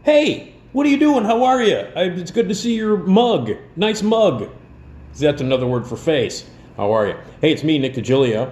Hey, what are you doing? How are you? It's good to see your mug. Nice mug. That's another word for face. How are you? Hey, it's me, Nick Digilio,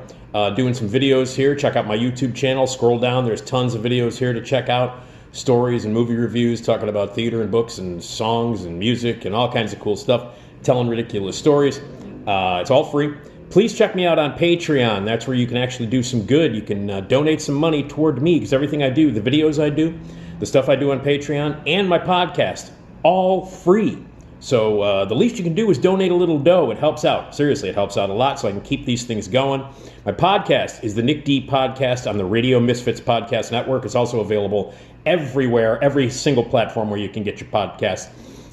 doing some videos here. Check out my YouTube channel. Scroll down. There's tons of videos here to check out. Stories and movie reviews, talking about theater and books and songs and music and all kinds of cool stuff. Telling ridiculous stories. It's all free. Please check me out on Patreon. That's where you can actually do some good. You can donate some money toward me, because everything I do, the videos I do, the stuff I do on Patreon, and my podcast, all free. So the least you can do is donate a little dough. It helps out. Seriously, it helps out a lot, so I can keep these things going. My podcast is the Nick D Podcast on the Radio Misfits Podcast Network. It's also available everywhere, every single platform where you can get your podcast.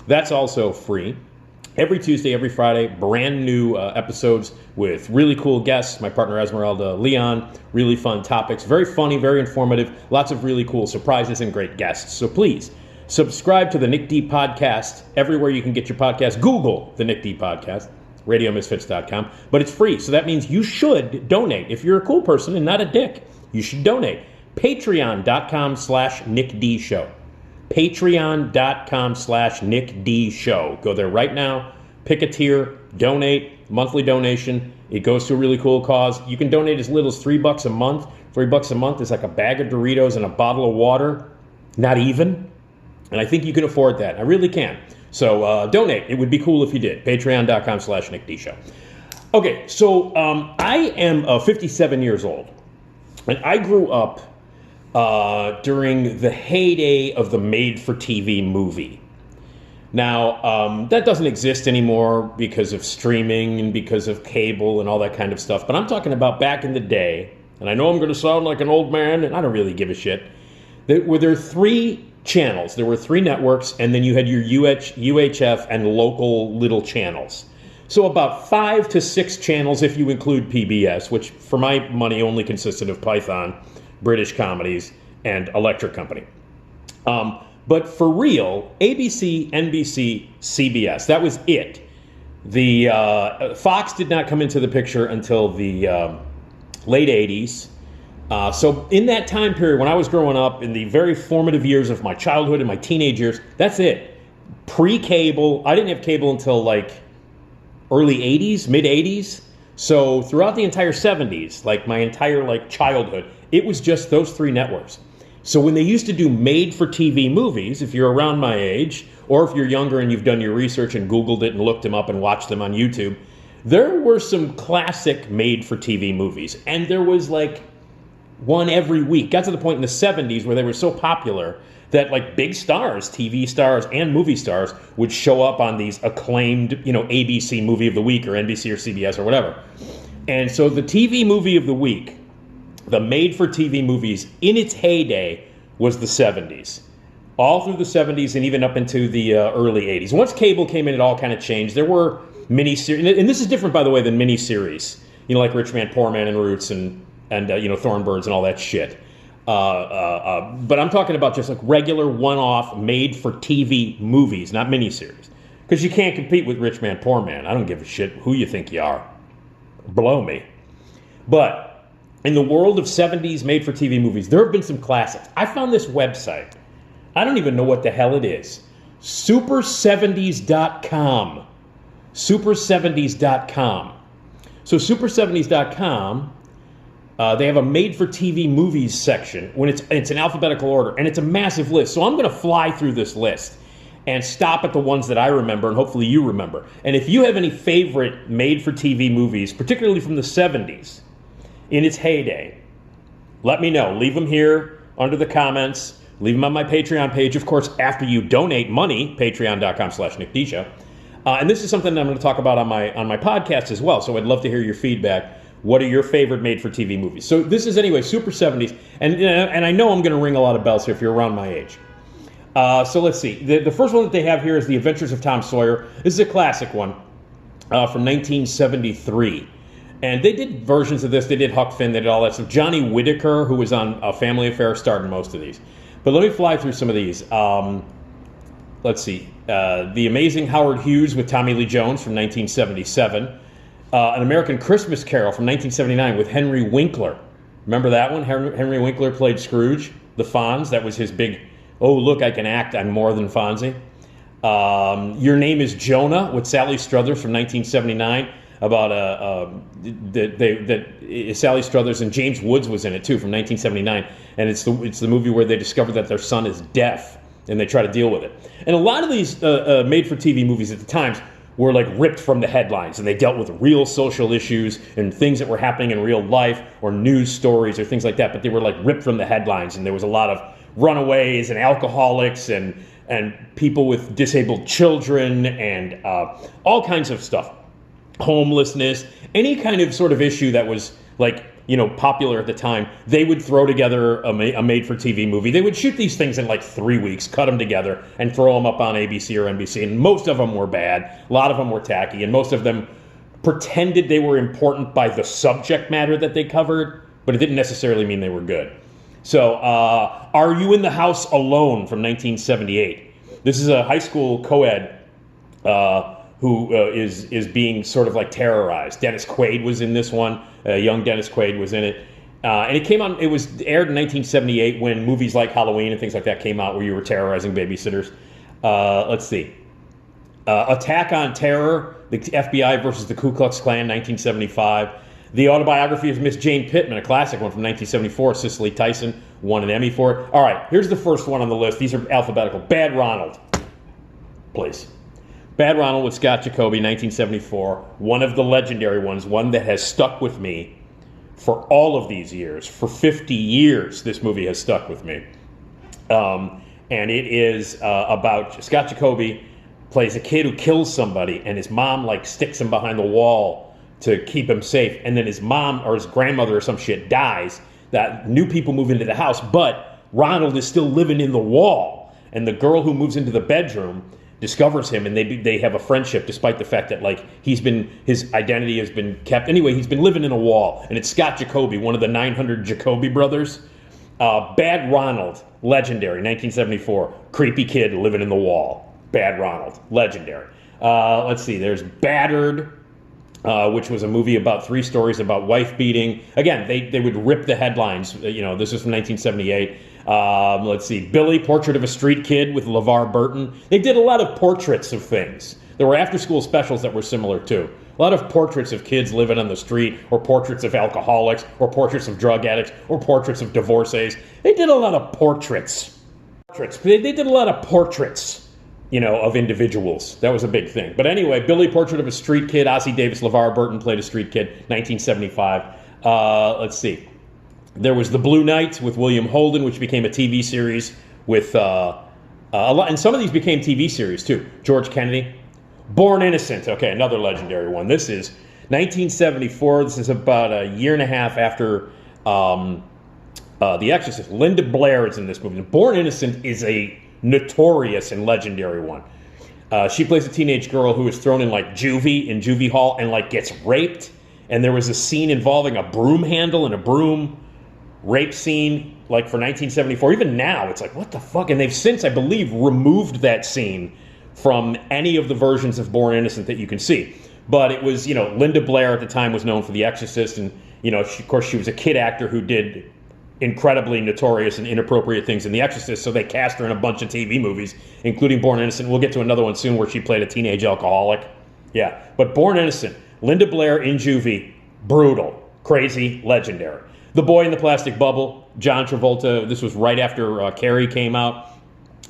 That's also free. Every Tuesday, every Friday, brand new episodes with really cool guests. My partner Esmeralda Leon, really fun topics. Very funny, very informative. Lots of really cool surprises and great guests. So please, subscribe to the Nick D Podcast everywhere you can get your podcast. Google the Nick D Podcast, radiomisfits.com. But it's free, so that means you should donate. If you're a cool person and not a dick, you should donate. Patreon.com/Nick D Show. Patreon.com/Nick D Show. Go there right now, pick a tier, donate, monthly donation. It goes to a really cool cause. You can donate as little as $3 a month. $3 a month is like a bag of Doritos and a bottle of water. Not even. And I think you can afford that. I really can. So donate. It would be cool if you did. Patreon.com/Nick D Show. Okay, so I am 57 years old. And I grew up during the heyday of the made-for-TV movie. Now, that doesn't exist anymore because of streaming and because of cable and all that kind of stuff. But I'm talking about back in the day, and I know I'm going to sound like an old man, and I don't really give a shit. There were 3 channels. There were 3 networks, and then you had your UHF and local little channels. So about 5 to 6 channels if you include PBS, which for my money only consisted of Python, British comedies, and Electric Company. But for real, ABC, NBC, CBS, that was it. The Fox did not come into the picture until the late 80s. So in that time period, when I was growing up, in the very formative years of my childhood and my teenage years, that's it. Pre-cable, I didn't have cable until like early 80s, mid-80s. So throughout the entire 70s, like my entire like childhood, it was just those 3 networks. So when they used to do made-for-TV movies, if you're around my age, or if you're younger and you've done your research and Googled it and looked them up and watched them on YouTube, there were some classic made-for-TV movies. And there was like one every week. Got to the point in the 70s where they were so popular that like big stars, TV stars and movie stars, would show up on these acclaimed, ABC movie of the week or NBC or CBS or whatever. And so the TV movie of the week, the made-for-TV movies in its heyday was the 70s. All through the 70s and even up into the early 80s. Once cable came in, it all kind of changed. There were miniseries, and this is different, by the way, than miniseries. Like Rich Man, Poor Man, and Roots, and Thornbirds and all that shit. But I'm talking about just like regular one-off made-for-TV movies, not miniseries. Because you can't compete with Rich Man, Poor Man. I don't give a shit who you think you are. Blow me. But in the world of 70s made-for-TV movies, there have been some classics. I found this website. I don't even know what the hell it is. Super70s.com. Super70s.com. So Super70s.com, they have a made-for-TV movies section when it's in alphabetical order, and it's a massive list. So I'm going to fly through this list and stop at the ones that I remember, and hopefully you remember. And if you have any favorite made-for-TV movies, particularly from the 70s, in its heyday, let me know. Leave them here under the comments. Leave them on my Patreon page, of course, after you donate money, patreon.com/Nick D Show. And this is something that I'm going to talk about on my podcast as well, so I'd love to hear your feedback. What are your favorite made-for-TV movies? So this is, anyway, Super 70s, and I know I'm going to ring a lot of bells here if you're around my age. So let's see. The first one that they have here is The Adventures of Tom Sawyer. This is a classic one from 1973. And they did versions of this. They did Huck Finn. They did all that stuff. Johnny Whitaker, who was on A Family Affair, starred in most of these. But let me fly through some of these. Let's see. The Amazing Howard Hughes with Tommy Lee Jones from 1977. An American Christmas Carol from 1979 with Henry Winkler. Remember that one? Henry Winkler played Scrooge, the Fonz. That was his big Oh, look, I can act. I'm more than Fonzie. Your Name is Jonah with Sally Struthers from 1979 about Sally Struthers and James Woods was in it too from 1979, and it's the movie where they discover that their son is deaf and they try to deal with it. And a lot of these made-for-TV movies at the times were like ripped from the headlines, and they dealt with real social issues and things that were happening in real life or news stories or things like that, but they were like ripped from the headlines, and there was a lot of runaways and alcoholics and people with disabled children and all kinds of stuff. Homelessness, any kind of sort of issue that was like, popular at the time, they would throw together a made-for-TV movie. They would shoot these things in like 3 weeks, cut them together, and throw them up on ABC or NBC. And most of them were bad. A lot of them were tacky, and most of them pretended they were important by the subject matter that they covered, but it didn't necessarily mean they were good. So, Are You in the House Alone from 1978. This is a high school co-ed who is being sort of like terrorized. Dennis Quaid was in this one. Young Dennis Quaid was in it. And it was aired in 1978 when movies like Halloween and things like that came out where you were terrorizing babysitters. Let's see. Attack on Terror, the FBI versus the Ku Klux Klan, 1975. The Autobiography of Miss Jane Pittman, a classic one from 1974. Cicely Tyson won an Emmy for it. All right, here's the first one on the list. These are alphabetical. Bad Ronald, please. Bad Ronald with Scott Jacoby, 1974. One of the legendary ones, one that has stuck with me for all of these years. For 50 years, this movie has stuck with me. And it is about Scott Jacoby plays a kid who kills somebody, and his mom sticks him behind the wall to keep him safe. And then his mom or his grandmother or some shit dies. That new people move into the house, but Ronald is still living in the wall. And the girl who moves into the bedroom discovers him, and they have a friendship despite the fact that his identity has been kept. Anyway, he's been living in a wall, and it's Scott Jacoby, one of the 900 Jacoby brothers. Bad Ronald, legendary, 1974. Creepy kid living in the wall. Bad Ronald, legendary. Let's see, there's Battered, which was a movie about 3 stories about wife beating. Again, they would rip the headlines. This is from 1978. Let's see, Billy, Portrait of a Street Kid with LeVar Burton. They did a lot of portraits of things. There were after-school specials that were similar too. A lot of portraits of kids living on the street, or portraits of alcoholics, or portraits of drug addicts, or portraits of divorcees. They did a lot of portraits. They did a lot of portraits, of individuals. That was a big thing. But anyway, Billy, Portrait of a Street Kid, Ossie Davis, LeVar Burton played a street kid, 1975. Let's see. There was The Blue Knight with William Holden, which became a TV series with a lot, and some of these became TV series too. George Kennedy. Born Innocent, okay, another legendary one. This is 1974. This is about a year and a half after The Exorcist. Linda Blair is in this movie. Born Innocent is a notorious and legendary one. She plays a teenage girl who is thrown in juvie hall and gets raped. And there was a scene involving a broom handle and a broom rape scene, for 1974. Even now, it's what the fuck? And they've since, I believe, removed that scene from any of the versions of Born Innocent that you can see. But it was, Linda Blair at the time was known for The Exorcist, and, of course, she was a kid actor who did incredibly notorious and inappropriate things in The Exorcist, so they cast her in a bunch of TV movies, including Born Innocent. We'll get to another one soon where she played a teenage alcoholic. Yeah, but Born Innocent, Linda Blair in juvie, brutal, crazy, legendary. The Boy in the Plastic Bubble, John Travolta. This was right after Carrie came out.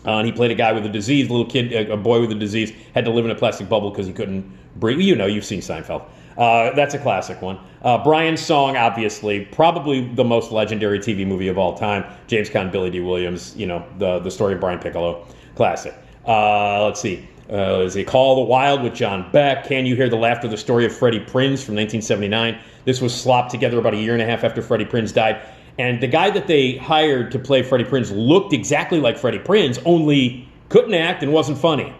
And he played a guy with a disease, a little kid, a boy with a disease, had to live in a plastic bubble because he couldn't breathe. You've seen Seinfeld. That's a classic one. Brian's Song, obviously, probably the most legendary TV movie of all time. James Caan, Billy D. Williams, the story of Brian Piccolo, classic. Let's see. There's a Call of the Wild with John Beck. Can You Hear the Laughter? The Story of Freddie Prinze from 1979. This was slopped together about a year and a half after Freddie Prinze died. And the guy that they hired to play Freddie Prinze looked exactly like Freddie Prinze, only couldn't act and wasn't funny.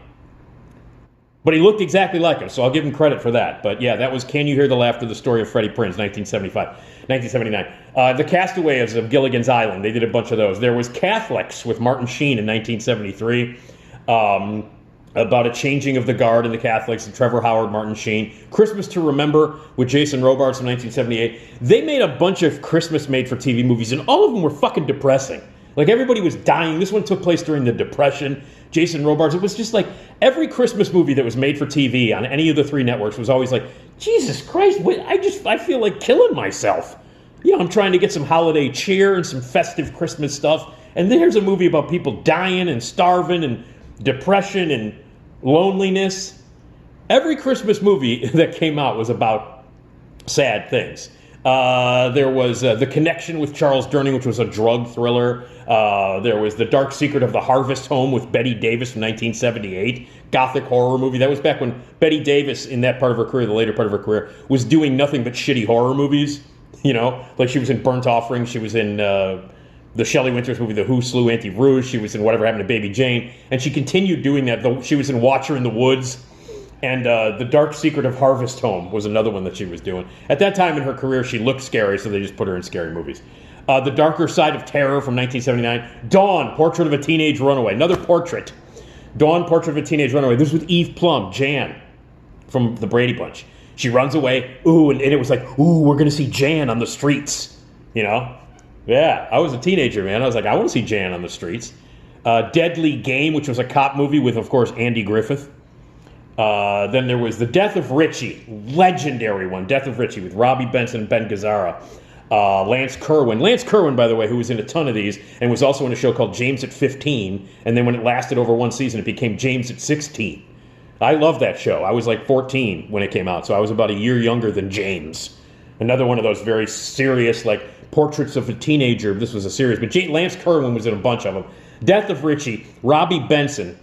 But he looked exactly like him, so I'll give him credit for that. But yeah, that was Can You Hear the Laughter? The Story of Freddie Prinze, 1979. The Castaways of Gilligan's Island, they did a bunch of those. There was Catholics with Martin Sheen in 1973. About a changing of the guard in the Catholics, and Trevor Howard, Martin Sheen. Christmas to Remember with Jason Robards from 1978. They made a bunch of Christmas made-for-TV movies, and all of them were fucking depressing. Like, everybody was dying. This one took place during the Depression. Jason Robards. It was just like every Christmas movie that was made for TV on any of the three networks was always like, Jesus Christ, I feel like killing myself. I'm trying to get some holiday cheer and some festive Christmas stuff. And then here's a movie about people dying and starving and depression and loneliness. Every Christmas movie that came out was about sad things. There was The Connection with Charles Durning, which was a drug thriller. There was The Dark Secret of the Harvest Home with Bette Davis from 1978. Gothic horror movie. That was back when Bette Davis, in that part of her career, the later part of her career, was doing nothing but shitty horror movies. Like she was in Burnt Offering. She was in the Shelley Winters movie, The Who Slew Auntie Rouge. She was in Whatever Happened to Baby Jane. And she continued doing that. She was in Watcher in the Woods. And The Dark Secret of Harvest Home was another one that she was doing. At that time in her career, she looked scary, so they just put her in scary movies. The Darker Side of Terror from 1979. Dawn, Portrait of a Teenage Runaway. Another portrait. Dawn, Portrait of a Teenage Runaway. This was with Eve Plumb, Jan, from the Brady Bunch. She runs away. Ooh, and it was like, ooh, we're going to see Jan on the streets. Yeah, I was a teenager, man. I was like, I want to see Jan on the streets. Deadly Game, which was a cop movie with, of course, Andy Griffith. Then there was The Death of Richie, legendary one, Death of Richie, with Robbie Benson and Ben Gazzara. Lance Kerwin, by the way, who was in a ton of these, and was also in a show called James at 15, and then when it lasted over one season, it became James at 16. I love that show. I was like 14 when it came out, so I was about a year younger than James. Another one of those very serious, like, portraits of a teenager. This was a series, but Lance Kerwin was in a bunch of them. Death of Richie, Robbie Benson,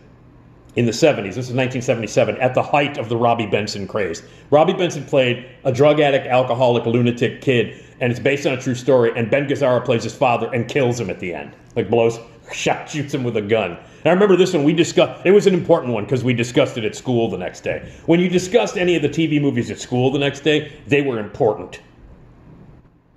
in the 70s. This is 1977, at the height of the Robbie Benson craze. Robbie Benson played a drug addict, alcoholic, lunatic kid, and it's based on a true story, and Ben Gazzara plays his father and kills him at the end. Like, shoots him with a gun. And I remember this one, it was an important one because we discussed it at school the next day. When you discussed any of the TV movies at school the next day, they were important.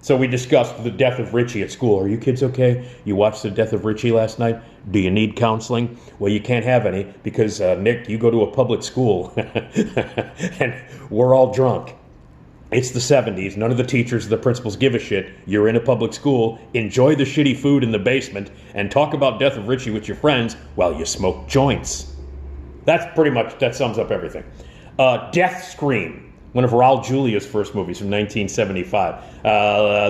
So we discussed The Death of Richie at school. Are you kids okay? You watched The Death of Richie last night? Do you need counseling? Well, you can't have any because, Nick, you go to a public school and we're all drunk. It's the 70s. None of the teachers or the principals give a shit. You're in a public school. Enjoy the shitty food in the basement and talk about Death of Richie with your friends while you smoke joints. That sums up everything. Death Scream. One of Raul Julia's first movies from 1975.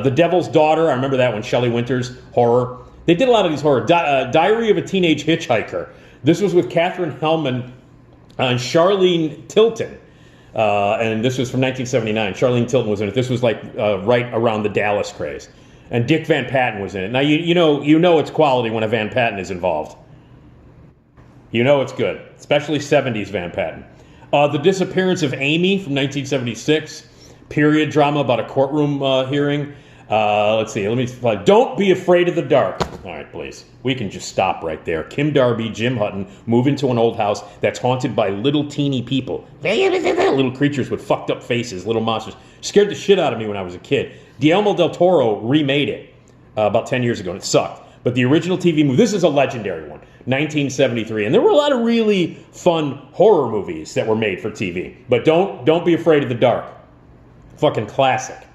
The Devil's Daughter, I remember that one, Shelley Winters, horror. They did a lot of these horror. Diary of a Teenage Hitchhiker. This was with Katherine Hellman and Charlene Tilton. And this was from 1979. Charlene Tilton was in it. This was like right around the Dallas craze. And Dick Van Patten was in it. Now, you know it's quality when a Van Patten is involved. You know it's good, especially 70s Van Patten. The Disappearance of Amy from 1976, period drama about a courtroom hearing. Let's see, Don't Be Afraid of the Dark. All right, please. We can just stop right there. Kim Darby, Jim Hutton move into an old house that's haunted by little teeny people. Little creatures with fucked up faces, little monsters. Scared the shit out of me when I was a kid. Guillermo del Toro remade it about 10 years ago, and it sucked. But the original TV movie, this is a legendary one, 1973. And there were a lot of really fun horror movies that were made for TV. But don't be afraid of the dark. Fucking classic.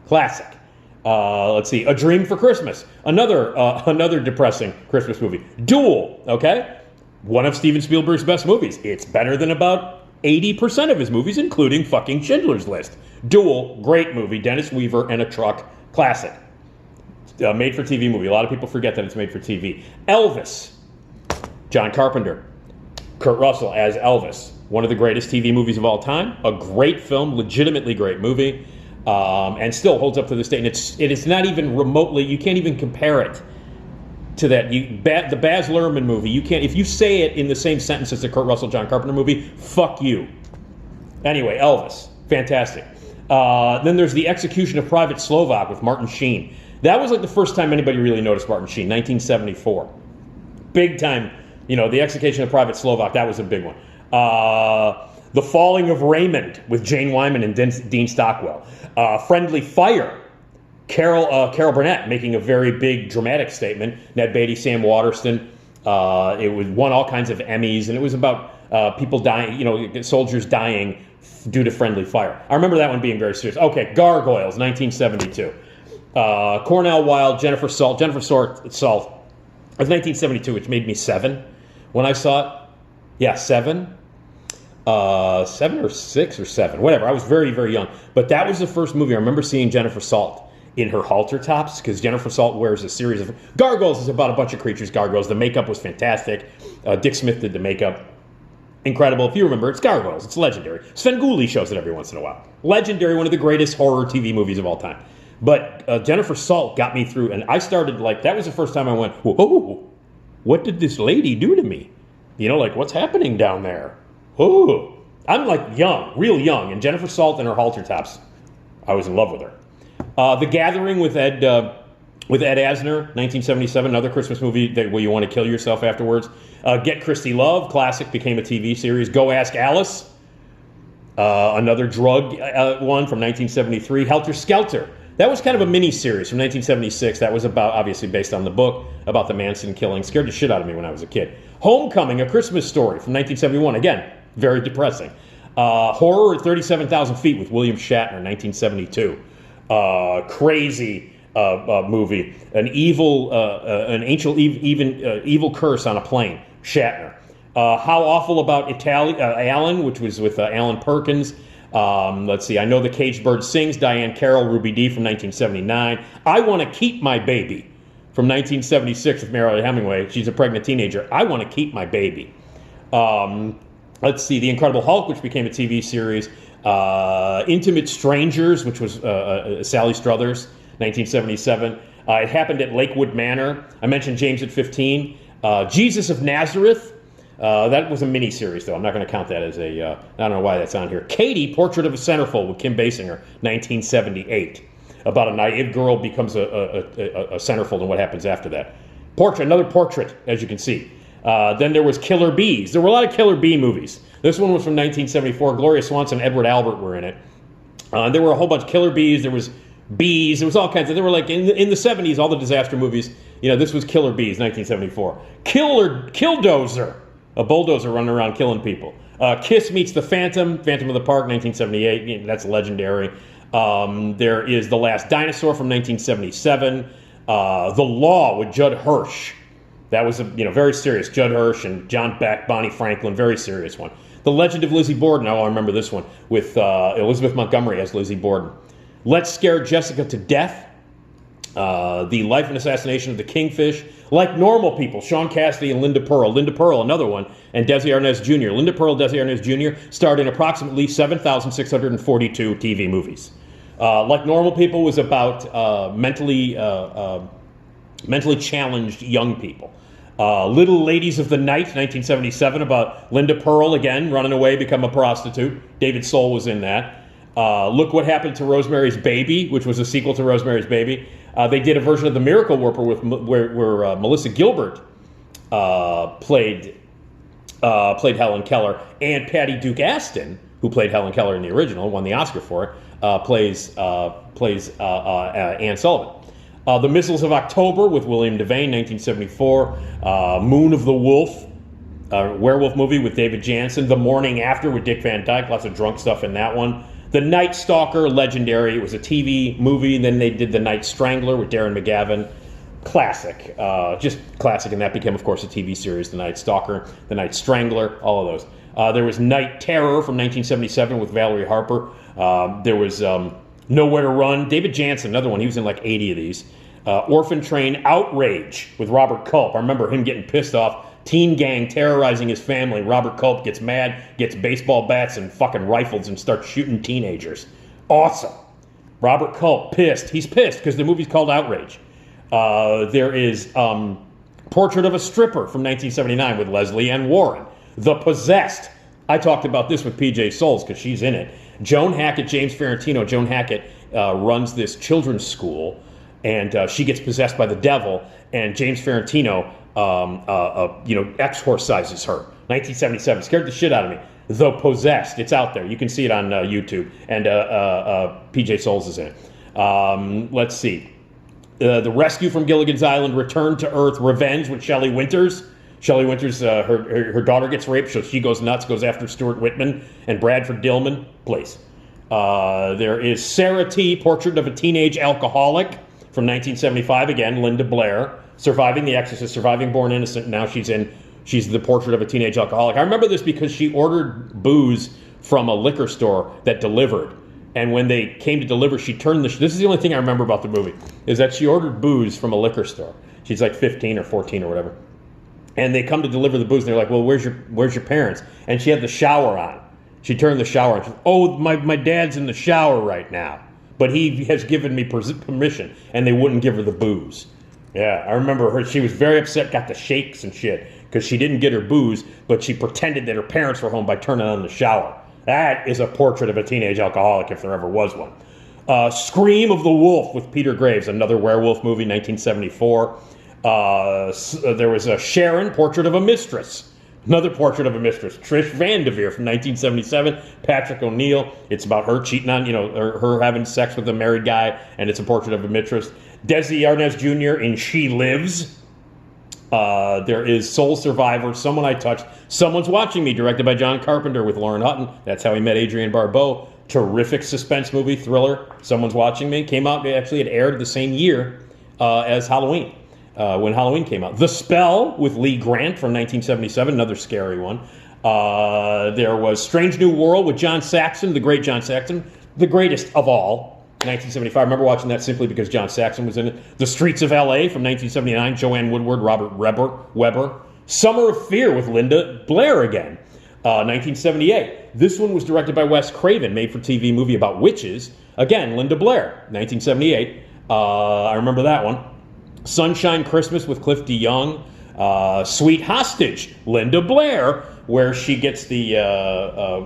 Let's see, A Dream for Christmas. Another depressing Christmas movie. Duel, okay? One of Steven Spielberg's best movies. It's better than about 80% of his movies, including fucking Schindler's List. Duel, great movie. Dennis Weaver and a truck. Classic. Made-for-TV movie. A lot of people forget that it's made for TV. Elvis. John Carpenter. Kurt Russell as Elvis. One of the greatest TV movies of all time. A great film. Legitimately great movie. And still holds up to this day. And it is not even remotely, you can't even compare it to that. The Baz Luhrmann movie, you can't, if you say it in the same sentence as the Kurt Russell, John Carpenter movie, fuck you. Anyway, Elvis. Fantastic. Then there's The Execution of Private Slovak with Martin Sheen. That was like the first time anybody really noticed Martin Sheen, 1974. Big time, The Execution of Private Slovak, that was a big one. The Falling of Raymond with Jane Wyman and Dean Stockwell. Friendly Fire, Carol Burnett making a very big dramatic statement. Ned Beatty, Sam Waterston. It won all kinds of Emmys, and it was about people dying, soldiers dying due to friendly fire. I remember that one being very serious. Okay, Gargoyles, 1972. Cornell Wilde, Jennifer Salt, was 1972, which made me 7 when I saw it. Yeah, 7. 7 or 6 or 7, whatever. I was very, very young. But that was the first movie. I remember seeing Jennifer Salt in her halter tops, because Jennifer Salt wears a series of... Gargoyles is about a bunch of creatures, gargoyles. The makeup was fantastic. Dick Smith did the makeup. Incredible. If you remember, it's Gargoyles. It's legendary. Svengoolie shows it every once in a while. Legendary, one of the greatest horror TV movies of all time. But Jennifer Salt got me through, and I started, like, that was the first time I went, whoa, what did this lady do to me? You know, like, what's happening down there? Oh, I'm like young, real young, and Jennifer Salt and her halter tops, I was in love with her. The Gathering with Ed Asner, 1977, another Christmas movie where you want to kill yourself afterwards. Get Christy Love, classic, became a TV series. Go Ask Alice, another drug one from 1973. Helter Skelter, that was kind of a mini-series from 1976. That was about, obviously based on the book, about the Manson killing. Scared the shit out of me when I was a kid. Homecoming, A Christmas Story from 1971. Again, very depressing. Horror at 37,000 Feet with William Shatner, 1972. Crazy movie. An evil curse on a plane. Shatner. How Awful About Alan, which was with Alan Perkins. Let's see. I Know the Caged Bird Sings. Diane Carroll, Ruby Dee from 1979. I Want to Keep My Baby from 1976 with Mariel Hemingway. She's a pregnant teenager. I Want to Keep My Baby. Let's see. The Incredible Hulk, which became a TV series. Intimate Strangers, which was Sally Struthers, 1977. It Happened at Lakewood Manor. I mentioned James at 15. Jesus of Nazareth. That was a mini-series, though. I'm not going to count that as a... I don't know why that's on here. Katie, Portrait of a Centerfold with Kim Basinger, 1978. About a naive girl becomes a centerfold and what happens after that. Another portrait, as you can see. Then there was Killer Bees. There were a lot of Killer Bee movies. This one was from 1974. Gloria Swanson, Edward Albert were in it. There were a whole bunch of Killer Bees. There was Bees. There was all kinds of... There were like, in the 70s, all the disaster movies. You know, this was Killer Bees, 1974. Killdozer. A bulldozer running around killing people. Kiss Meets the Phantom. Phantom of the Park, 1978. That's legendary. There is The Last Dinosaur from 1977. The Law with Judd Hirsch. That was a very serious. Judd Hirsch and John Beck, Bonnie Franklin, very serious one. The Legend of Lizzie Borden. Oh, I remember this one with Elizabeth Montgomery as Lizzie Borden. Let's Scare Jessica to Death. The Life and Assassination of the Kingfish. Like Normal People, Sean Cassidy and Linda Purl. Linda Purl, another one, and Desi Arnez Jr. Linda Purl, Desi Arnez Jr. starred in approximately 7,642 TV movies. Like Normal People was about mentally challenged young people. Little Ladies of the Night, 1977, about Linda Purl, again, running away, become a prostitute. David Soul was in that. Look What Happened to Rosemary's Baby, which was a sequel to Rosemary's Baby. They did a version of The Miracle Worker where Melissa Gilbert played Helen Keller, and Patty Duke Aston, who played Helen Keller in the original, won the Oscar for it, plays Anne Sullivan. The Missiles of October with William Devane, 1974. Moon of the Wolf, werewolf movie with David Janssen. The Morning After with Dick Van Dyke, lots of drunk stuff in that one. The Night Stalker, legendary. It was a TV movie. Then they did The Night Strangler with Darren McGavin. Classic. Just classic. And that became, of course, a TV series. The Night Stalker, The Night Strangler, all of those. There was Night Terror from 1977 with Valerie Harper. There was Nowhere to Run. David Janssen, another one. He was in like 80 of these. Orphan Train, Outrage with Robert Culp. I remember him getting pissed off. Teen gang terrorizing his family. Robert Culp gets mad, gets baseball bats and fucking rifles and starts shooting teenagers. Awesome. Robert Culp, pissed. He's pissed because the movie's called Outrage. There is Portrait of a Stripper from 1979 with Leslie Ann Warren. The Possessed. I talked about this with PJ Souls because she's in it. Joan Hackett, James Ferrantino. Joan Hackett runs this children's school, and she gets possessed by the devil, and James Ferrantino exorcises her. 1977, scared the shit out of me. The Possessed, it's out there. You can see it on YouTube, and PJ Souls is in it. Let's see. The Rescue from Gilligan's Island, Return to Earth, Revenge with Shelley Winters. Shelley Winters, her daughter gets raped, so she goes nuts, goes after Stuart Whitman, and Bradford Dillman, please. There is Sarah T., Portrait of a Teenage Alcoholic from 1975, again, Linda Blair. Surviving The Exorcist, Surviving Born Innocent. Now she's the Portrait of a Teenage Alcoholic. I remember this because she ordered booze from a liquor store that delivered. And when they came to deliver, she turned this is the only thing I remember about the movie, is that she ordered booze from a liquor store. She's like 15 or 14 or whatever. And they come to deliver the booze, and they're like, well, where's your parents? And she had the shower on. She turned the shower on. She said, oh, my dad's in the shower right now. But he has given me permission. And they wouldn't give her the booze. Yeah, I remember her. She was very upset, got the shakes and shit, because she didn't get her booze, but she pretended that her parents were home by turning on the shower. That is a portrait of a teenage alcoholic, if there ever was one. Scream of the Wolf with Peter Graves, another werewolf movie, 1974. There was a Sharon, Portrait of a Mistress, another Portrait of a Mistress. Trish Van Devere from 1977. Patrick O'Neill. It's about her cheating on, her having sex with a married guy, and it's a Portrait of a Mistress. Desi Arnez Jr. in She Lives. There is Soul Survivor, Someone I Touched, Someone's Watching Me, directed by John Carpenter with Lauren Hutton. That's how he met Adrienne Barbeau. Terrific suspense movie, thriller, Someone's Watching Me. Came out, actually it aired the same year as Halloween, when Halloween came out. The Spell with Lee Grant from 1977, another scary one. There was Strange New World with John Saxon, the great John Saxon, the greatest of all. 1975. I remember watching that simply because John Saxon was in it. The Streets of L.A. from 1979. Joanne Woodward, Robert Weber. Summer of Fear with Linda Blair again. 1978. This one was directed by Wes Craven, made-for-TV movie about witches. Again, Linda Blair, 1978. I remember that one. Sunshine Christmas with Cliff DeYoung. Sweet Hostage, Linda Blair, where she gets the,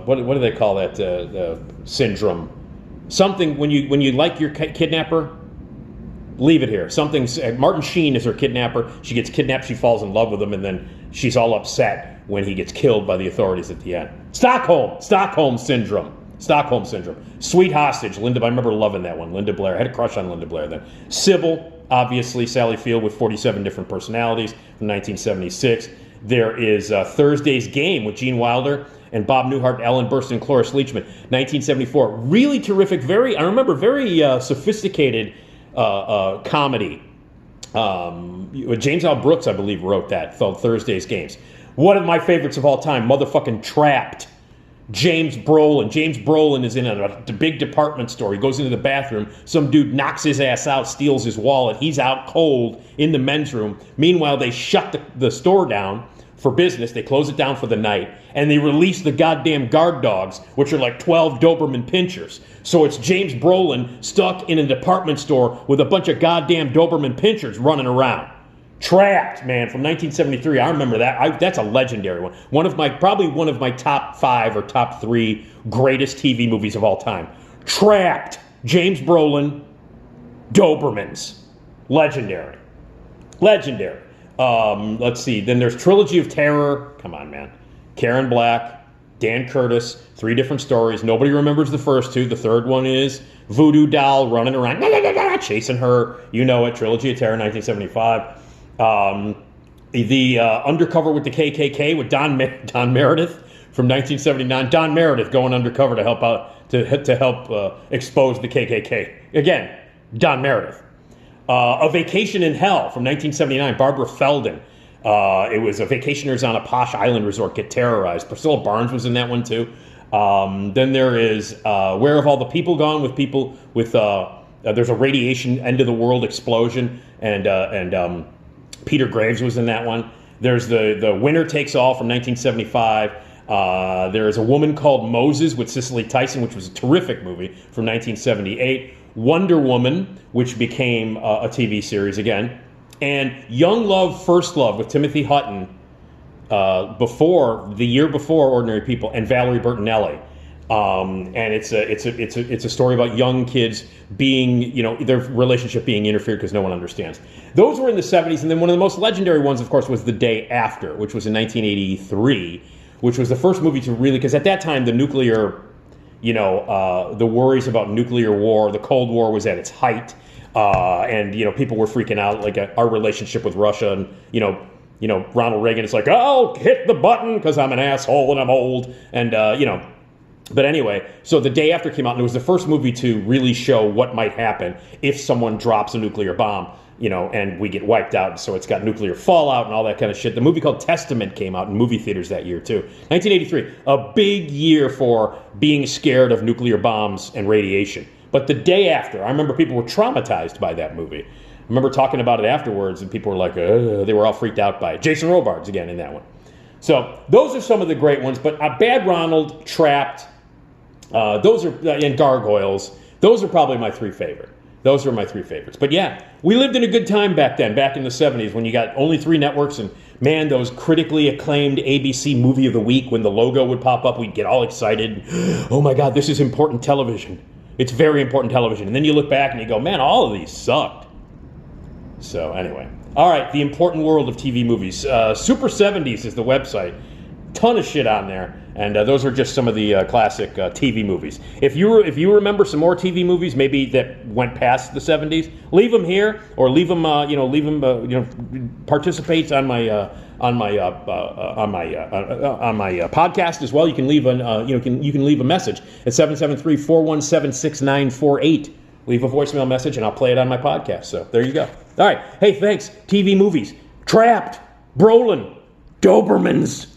what do they call that, the syndrome? Something, when you like your kidnapper, leave it here. Martin Sheen is her kidnapper. She gets kidnapped, she falls in love with him, and then she's all upset when he gets killed by the authorities at the end. Stockholm Syndrome. Sweet Hostage, I remember loving that one. Linda Blair, I had a crush on Linda Blair then. Sybil, obviously, Sally Field with 47 different personalities from 1976. There is Thursday's Game with Gene Wilder and Bob Newhart, Ellen Burstyn, and Cloris Leachman, 1974. Really terrific, very sophisticated comedy. James L. Brooks, I believe, wrote that, called Thursday's Games. One of my favorites of all time, motherfucking Trapped. James Brolin. James Brolin is in a big department store. He goes into the bathroom. Some dude knocks his ass out, steals his wallet. He's out cold in the men's room. Meanwhile, they shut the store down for business. They close it down for the night, and they release the goddamn guard dogs, which are like 12 Doberman pinchers. So it's James Brolin stuck in a department store with a bunch of goddamn Doberman pinchers running around. Trapped, man, from 1973. I remember that. That's a legendary one. Probably one of my top 5 or top 3 greatest TV movies of all time. Trapped. James Brolin. Dobermans. Legendary. Let's see. Then there's Trilogy of Terror. Come on, man. Karen Black, Dan Curtis, 3 different stories. Nobody remembers the first 2. The third one is Voodoo Doll running around, chasing her. You know it. Trilogy of Terror, 1975. The Undercover with the KKK with Don Meredith from 1979. Don Meredith going undercover to help out to help expose the KKK. Again, Don Meredith. A Vacation in Hell from 1979. Barbara Feldon. It was a vacationers on a posh island resort get terrorized. Priscilla Barnes was in that one too. Then there is Where Have All the People Gone with people with there's a radiation end of the world explosion and Peter Graves was in that one. There's the Winner Takes All from 1975. There's A Woman Called Moses with Cicely Tyson, which was a terrific movie from 1978. Wonder Woman, which became a TV series again. And Young Love, First Love with Timothy Hutton the year before Ordinary People, and Valerie Bertinelli. And it's a story about young kids being, their relationship being interfered because no one understands. Those were in the 70s, and then one of the most legendary ones, of course, was The Day After, which was in 1983, which was the first movie to really, because at that time the nuclear, the worries about nuclear war, the Cold War was at its height, and people were freaking out, like our relationship with Russia, and Ronald Reagan is like, oh, hit the button because I'm an asshole and I'm old, and But anyway, so The Day After came out, and it was the first movie to really show what might happen if someone drops a nuclear bomb. and we get wiped out. So it's got nuclear fallout and all that kind of shit. The movie called Testament came out in movie theaters that year too. 1983, a big year for being scared of nuclear bombs and radiation. But the day after, I remember people were traumatized by that movie. I remember talking about it afterwards, and people were like, they were all freaked out by it. Jason Robards again in that one. So those are some of the great ones. But Bad Ronald, Trapped, those are, and Gargoyles, those are probably my three favorite. Those are my three favorites. But yeah, we lived in a good time back then, back in the 70s, when you got only 3 networks, and man, those critically acclaimed ABC Movie of the Week, when the logo would pop up, we'd get all excited. Oh my God, this is important television. It's very important television. And then you look back and you go, man, all of these sucked. So anyway. All right, the important world of TV movies. Super 70s is the website. Ton of shit on there. And those are just some of the classic TV movies. If you remember some more TV movies, maybe that went past the 70s, leave them here, or leave them participate on my podcast as well. You can leave you can leave a message at 773-417-6948. Leave a voicemail message and I'll play it on my podcast. So there you go. All right. Hey, thanks. TV movies. Trapped. Brolin. Dobermans.